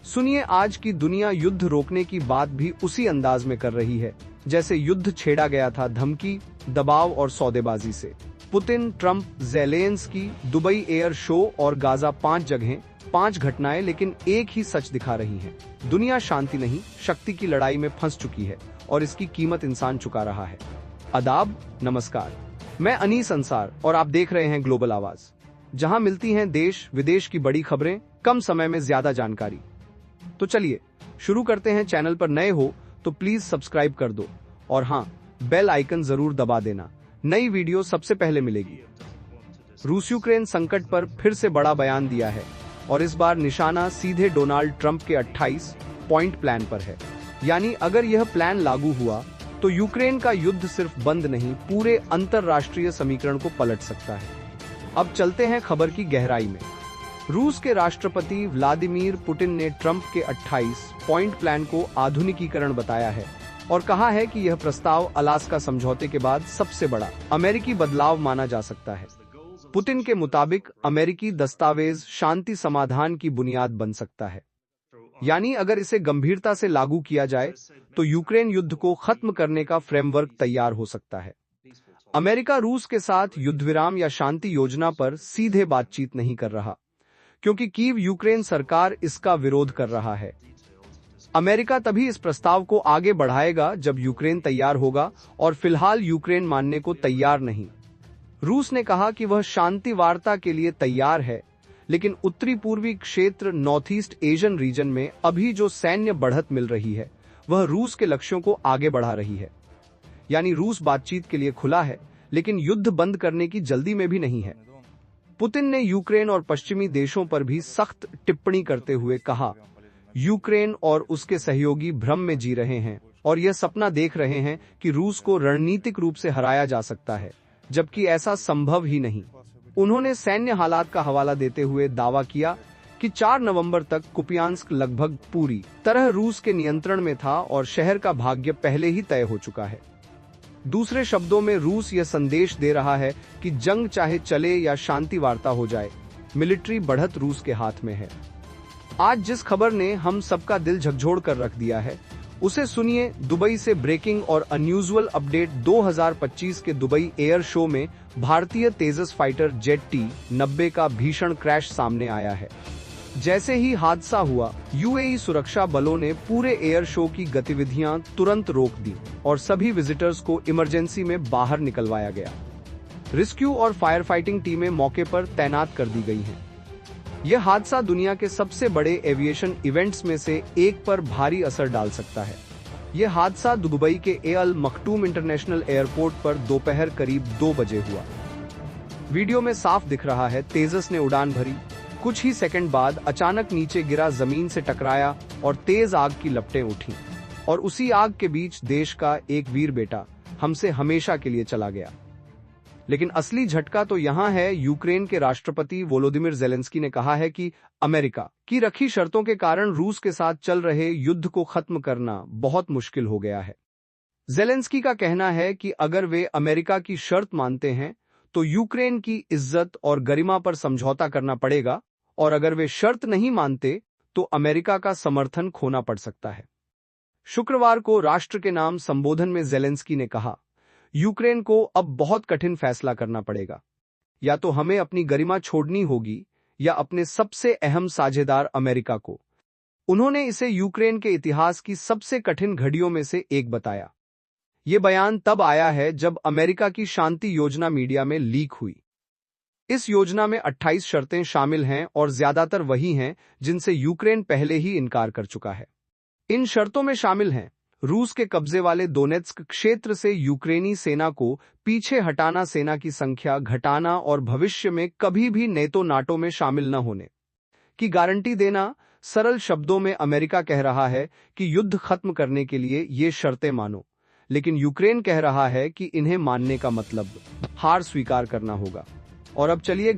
सुनिए, आज की दुनिया युद्ध रोकने की बात भी उसी अंदाज में कर रही है जैसे युद्ध छेड़ा गया था धमकी, दबाव और सौदेबाजी से। Putin, Trump, Zelensky, Dubai air show और गाजा, 5 जगहें, 5 घटनाएं, लेकिन एक ही सच दिखा रही हैं। दुनिया शांति नहीं, शक्ति की लड़ाई में फंस चुकी है और इसकी कीमत इंसान चुका रहा है। आदाब, नमस्कार। मैं अनीस अंसार और आप देख रहे हैं ग्लोबल आवाज, जहां मिलती हैं देश विदेश की बड़ी खबरें कम समय में ज्यादा जानकारी। तो चलिए शुरू करते हैं। चैनल पर नए हो तो प्लीज सब्सक्राइब कर दो और हाँ, बेल आइकन जरूर दबा देना, नई वीडियो सबसे पहले मिलेगी। रूस यूक्रेन संकट पर फिर से बड़ा बयान दिया है और इस बार निशाना सीधे डोनाल्ड ट्रंप के 28 पॉइंट प्लान पर है। यानी अगर यह प्लान लागू हुआ तो यूक्रेन का युद्ध सिर्फ बंद नहीं, पूरे अंतरराष्ट्रीय समीकरण को पलट सकता है। अब चलते हैं खबर की गहराई में। रूस के राष्ट्रपति व्लादिमीर पुतिन ने ट्रंप के 28 पॉइंट प्लान को आधुनिकीकरण बताया है और कहा है कि यह प्रस्ताव अलास्का समझौते के बाद सबसे बड़ा अमेरिकी बदलाव माना जा सकता है। पुतिन के मुताबिक अमेरिकी दस्तावेज शांति समाधान की बुनियाद बन सकता है। यानी अगर इसे गंभीरता से लागू किया जाए तो यूक्रेन युद्ध को खत्म करने का फ्रेमवर्क तैयार हो सकता है। अमेरिका रूस के साथ युद्धविराम या शांति योजना पर सीधे बातचीत नहीं कर रहा, क्योंकि कीव यूक्रेन सरकार इसका विरोध कर रहा है। अमेरिका तभी इस प्रस्ताव को आगे बढ़ाएगा जब यूक्रेन तैयार होगा और फिलहाल यूक्रेन मानने को तैयार नहीं। रूस ने कहा कि वह शांति वार्ता के लिए तैयार है, लेकिन उत्तरी पूर्वी क्षेत्र नॉर्थ ईस्ट एशियन रीजन में अभी जो सैन्य बढ़त मिल रही है वह रूस के लक्ष्यों को आगे बढ़ा रही है। यानी रूस बातचीत के लिए खुला है, लेकिन युद्ध बंद करने की जल्दी में भी नहीं है। पुतिन ने यूक्रेन और पश्चिमी देशों पर भी सख्त टिप्पणी करते हुए कहा, यूक्रेन और उसके सहयोगी भ्रम में जी रहे हैं और यह सपना देख रहे हैं कि रूस को रणनीतिक रूप से हराया जा सकता है, जबकि ऐसा संभव ही नहीं। उन्होंने सैन्य हालात का हवाला देते हुए दावा किया कि 4 नवंबर तक कुपियांस्क लगभग पूरी तरह रूस के नियंत्रण में था और शहर का भाग्य पहले ही तय हो चुका है। दूसरे शब्दों में रूस यह संदेश दे रहा है कि जंग चाहे चले या शांति वार्ता हो जाए, मिलिट्री बढ़त रूस के हाथ में है। आज जिस खबर ने हम सबका दिल झकझोर कर रख दिया है उसे सुनिए। दुबई से ब्रेकिंग और अनयूजुअल अपडेट। 2025 के दुबई एयर शो में भारतीय तेजस फाइटर जेट T-90 का भीषण क्रैश सामने आया है। जैसे ही हादसा हुआ, यूएई सुरक्षा बलों ने पूरे एयर शो की गतिविधियां तुरंत रोक दी और सभी विजिटर्स को इमरजेंसी में बाहर निकलवाया गया। रेस्क्यू और फायर फाइटिंग टीमें मौके पर तैनात कर दी गई हैं। यह हादसा दुनिया के सबसे बड़े एविएशन इवेंट्स में से एक पर भारी असर डाल सकता है। यह हादसा दुबई के अल मखटूम इंटरनेशनल एयरपोर्ट पर दोपहर करीब 2 बजे हुआ। वीडियो में साफ दिख रहा है, तेजस ने उड़ान भरी, कुछ ही सेकंड बाद अचानक नीचे गिरा, जमीन से टकराया और तेज आग की लपटें उठी और उसी आग के बीच देश का एक वीर बेटा हमसे हमेशा के लिए चला गया। लेकिन असली झटका तो यहाँ है। यूक्रेन के राष्ट्रपति वोलोदिमीर ज़ेलेंस्की ने कहा है कि अमेरिका की रखी शर्तों के कारण रूस के साथ चल रहे युद्ध को खत्म करना बहुत मुश्किल हो गया है। ज़ेलेंस्की का कहना है कि अगर वे अमेरिका की शर्त मानते हैं तो यूक्रेन की इज्जत और गरिमा पर समझौता करना पड़ेगा, और अगर वे शर्त नहीं मानते तो अमेरिका का समर्थन खोना पड़ सकता है। शुक्रवार को राष्ट्र के नाम संबोधन में ज़ेलेंस्की ने कहा, यूक्रेन को अब बहुत कठिन फैसला करना पड़ेगा। या तो हमें अपनी गरिमा छोड़नी होगी या अपने सबसे अहम साझेदार अमेरिका को। उन्होंने इसे यूक्रेन के इतिहास की सबसे कठिन घड़ियों में से एक बताया। ये बयान तब आया है जब अमेरिका की शांति योजना मीडिया में लीक हुई। इस योजना में 28 शर्तें शामिल हैं और ज्यादातर वही हैं जिनसे यूक्रेन पहले ही इनकार कर चुका है। इन शर्तों में शामिल हैं रूस के कब्जे वाले दोनेत्स्क क्षेत्र से यूक्रेनी सेना को पीछे हटाना, सेना की संख्या घटाना और भविष्य में कभी भी नेटो नाटो में शामिल न होने की गारंटी देना। सरल शब्दों में अमेरिका कह रहा है कि युद्ध खत्म करने के लिए ये शर्तें मानो, लेकिन यूक्रेन कह रहा है कि इन्हें मानने का मतलब हार स्वीकार करना होगा। और अब चलिए